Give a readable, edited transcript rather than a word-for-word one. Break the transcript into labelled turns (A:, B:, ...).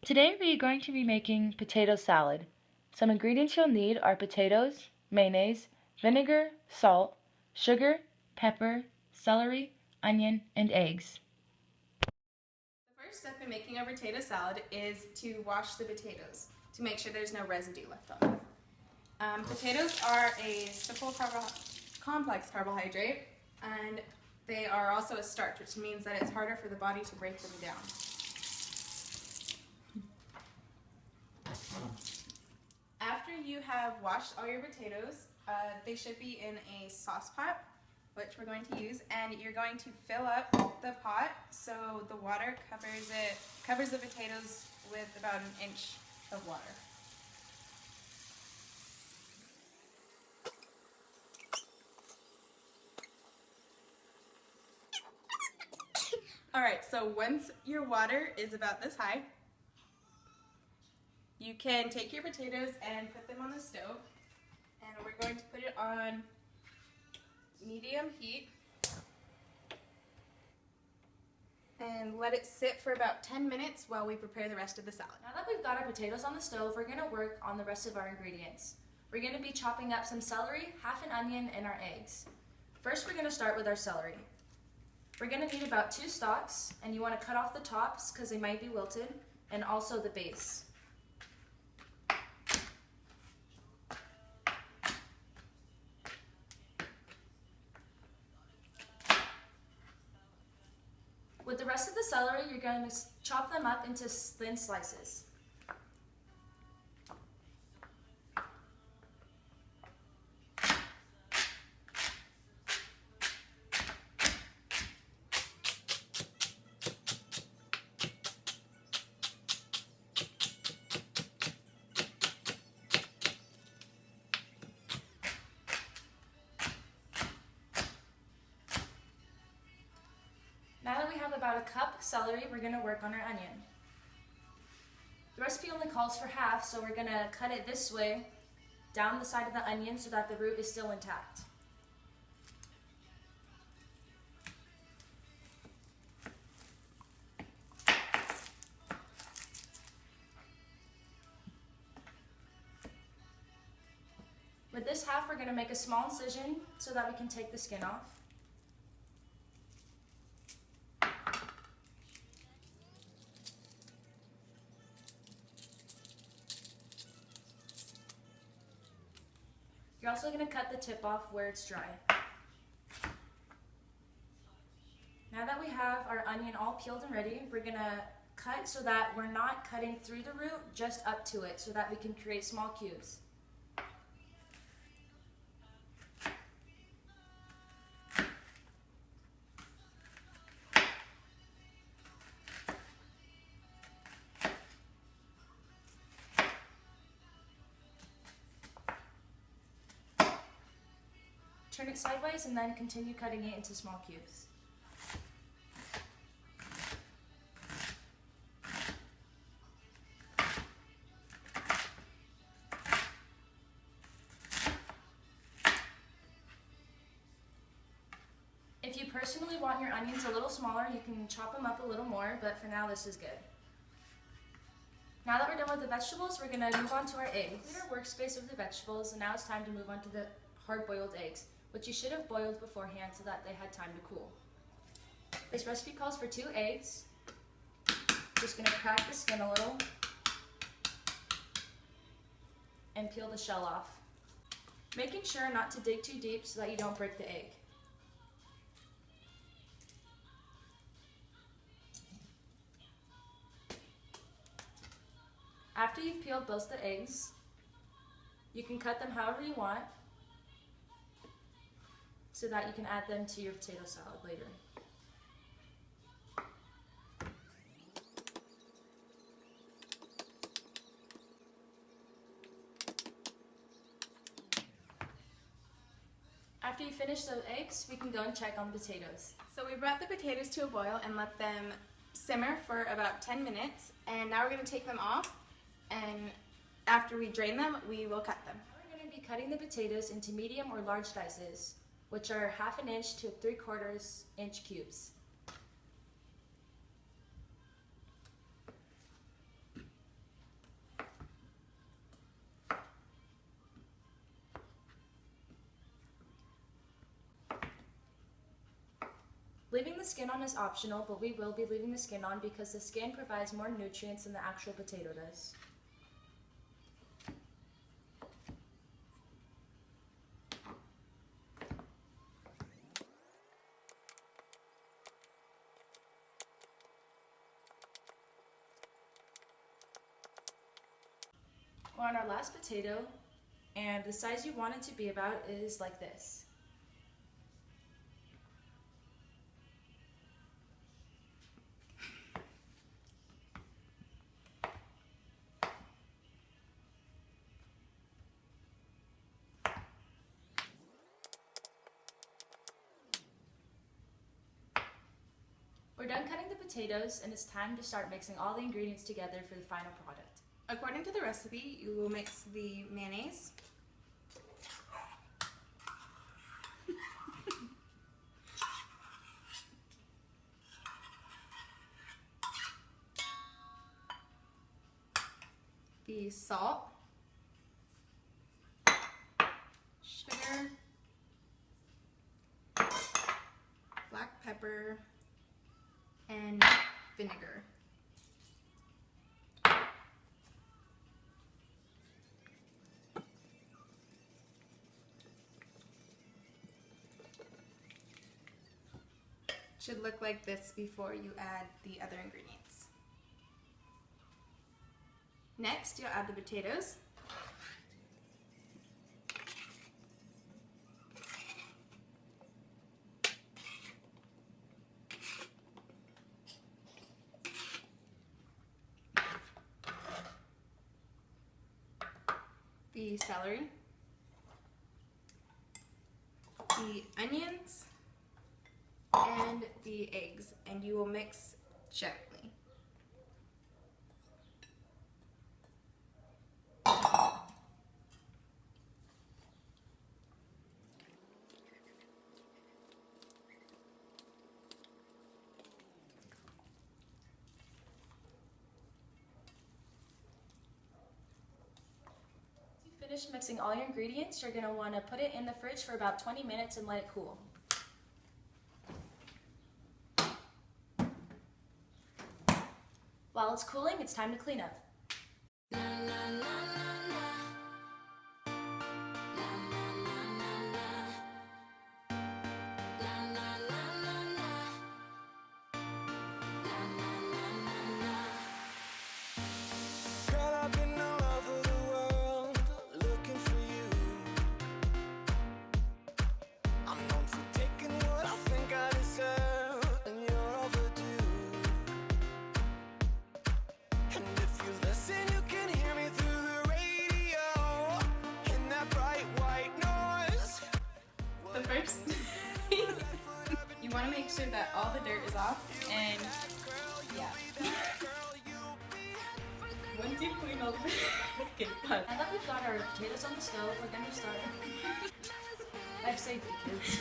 A: Today we are going to be making potato salad. Some ingredients you'll need are potatoes, mayonnaise, vinegar, salt, sugar, pepper, celery, onion, and eggs.
B: The first step in making a potato salad is to wash the potatoes to make sure there's no residue left on them. Potatoes are a simple complex carbohydrate, and they are also a starch, which means that it's harder for the body to break them down. After you have washed all your potatoes, they should be in a sauce pot, which we're going to use, and you're going to fill up the pot so the water covers the potatoes with about an inch of water. Alright, so once your water is about this high, you can take your potatoes and put them on the stove, and we're going to put it on medium heat and let it sit for about 10 minutes while we prepare the rest of the salad.
A: Now that we've got our potatoes on the stove, we're going to work on the rest of our ingredients. We're going to be chopping up some celery, half an onion, and our eggs. First, we're going to start with our celery. We're going to need about 2 stalks, and you want to cut off the tops because they might be wilted, and also the base. With the rest of the celery, you're going to chop them up into thin slices. Now that we have about a cup celery, we're going to work on our onion. The recipe only calls for half, so we're going to cut it this way down the side of the onion so that the root is still intact. With this half, we're going to make a small incision so that we can take the skin off. You're also going to cut the tip off where it's dry. Now that we have our onion all peeled and ready, we're going to cut so that we're not cutting through the root, just up to it, so that we can create small cubes. Turn it sideways and then continue cutting it into small cubes. If you personally want your onions a little smaller, you can chop them up a little more, but for now this is good. Now that we're done with the vegetables, we're going to move on to our eggs. Clean our workspace of the vegetables, and now it's time to move on to the hard-boiled eggs, which you should have boiled beforehand so that they had time to cool. This recipe calls for 2 eggs. Just going to crack the skin a little and peel the shell off. Making sure not to dig too deep so that you don't break the egg. After you've peeled both the eggs, you can cut them however you want so that you can add them to your potato salad later. After you finish the eggs, we can go and check on the potatoes.
B: So we brought the potatoes to a boil and let them simmer for about 10 minutes, and now we're going to take them off, and after we drain them, we will cut them.
A: Now we're going to be cutting the potatoes into medium or large slices, which are 1/2 inch to 3/4 inch cubes. Leaving the skin on is optional, but we will be leaving the skin on because the skin provides more nutrients than the actual potato does. We're on our last potato, and the size you want it to be about is like this. We're done cutting the potatoes, and it's time to start mixing all the ingredients together for the final product.
B: According to the recipe, you will mix the mayonnaise, the salt, sugar, black pepper, and vinegar. Should look like this before you add the other ingredients. Next, you'll add the potatoes. The celery, the onions, and the eggs, and you will mix gently.
A: Finish mixing all your ingredients, you're going to want to put it in the fridge for about 20 minutes and let it cool. While it's cooling, it's time to clean up.
B: First, you want to make sure that all the dirt is off, and yeah. Once you clean all the okay, fun.
A: Now that we've got our potatoes on the stove, we're going to start life safety, kids.